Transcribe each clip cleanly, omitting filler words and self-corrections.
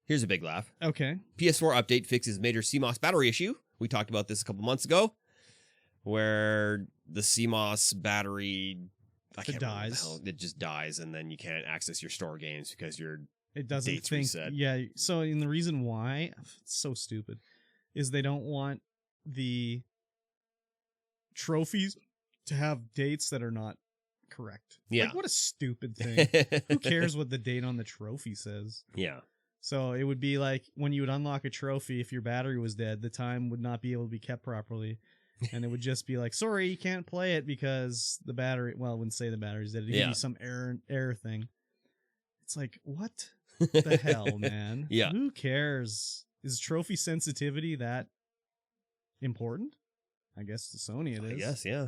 Here's a big laugh. Okay. PS4 update fixes major CMOS battery issue. We talked about this a couple months ago, where the CMOS battery, It dies. It just dies, and then you can't access your store games because it doesn't dates think. reset. Yeah. So, and the reason why it's so stupid is they don't want the trophies to have dates that are not correct. Yeah. Like, what a stupid thing. Who cares what the date on the trophy says? Yeah. So it would be like when you would unlock a trophy, if your battery was dead, the time would not be able to be kept properly. And it would just be like, sorry, you can't play it because the battery, well, it wouldn't say the battery's dead. It'd give you some error thing. It's like, what the hell, man? Yeah. Who cares? Is trophy sensitivity that important? I guess to Sony it is. I guess, yeah.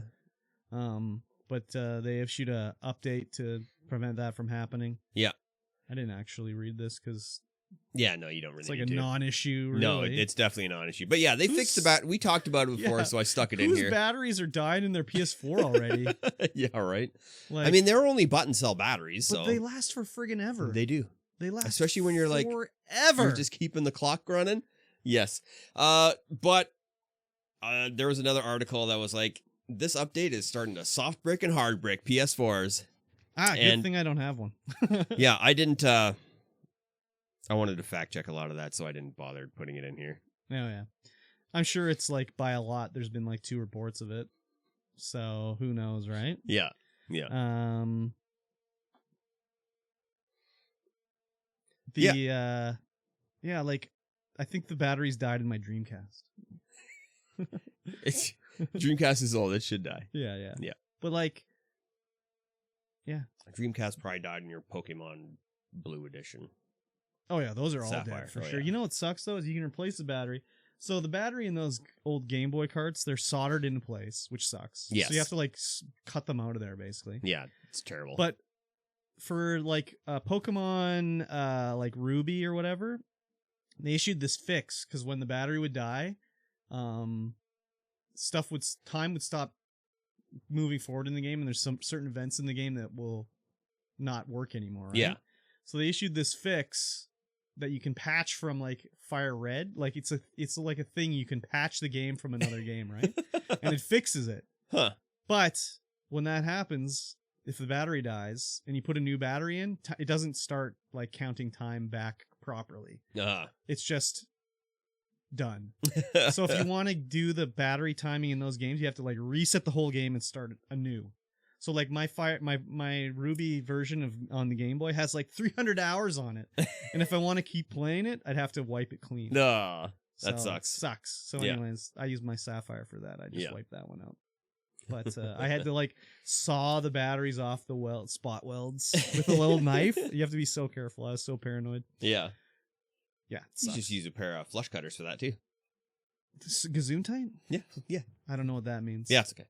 But they issued a update to prevent that from happening. Yeah. I didn't actually read this because yeah, no, you don't really. It's like need a to. non-issue. Really. No, it's definitely a non-issue. But yeah, they fixed the bat. We talked about it before, so I stuck it in here. Whose batteries are dying in their PS4 already? Yeah, right. Like, I mean, they're only button cell batteries, but so they last for friggin' ever. They do. They last, especially when you're like forever. You're just keeping the clock running. Yes, but there was another article that was like, this update is starting to soft brick and hard brick PS4s. Good thing I don't have one. Yeah, I didn't. I wanted to fact check a lot of that, so I didn't bother putting it in here. Oh, yeah. I'm sure it's like by a lot. There's been like 2 reports of it. So who knows, right? Yeah. Yeah. Like I think the batteries died in my Dreamcast. Dreamcast is old. It should die. Yeah. Yeah. But like, yeah. Dreamcast probably died in your Pokemon Blue Edition. Oh yeah, those are all Sapphire, dead for sure. Yeah. You know what sucks though is you can replace the battery. So the battery in those old Game Boy carts, they're soldered into place, which sucks. Yes. So you have to like cut them out of there basically. Yeah, it's terrible. But for like Pokemon like Ruby or whatever, they issued this fix because when the battery would die, time would stop moving forward in the game, and there's some certain events in the game that will not work anymore. Right? Yeah. So they issued this fix that you can patch from like Fire Red. Like it's like a thing you can patch the game from another game, right? And it fixes it. Huh. But when that happens, if the battery dies and you put a new battery in, it doesn't start like counting time back properly. It's just done. So if you want to do the battery timing in those games, you have to like reset the whole game and start anew. So like my Ruby version on the Game Boy has like 300 hours on it, and if I want to keep playing it, I'd have to wipe it clean. That sucks. Sucks. So anyways, I use my Sapphire for that. I just wiped that one out. But I had to like saw the batteries off the spot welds with a little knife. You have to be so careful. I was so paranoid. Yeah. Yeah. You just use a pair of flush cutters for that too. Gazoon tight? Yeah. I don't know what that means. Yeah, it's okay.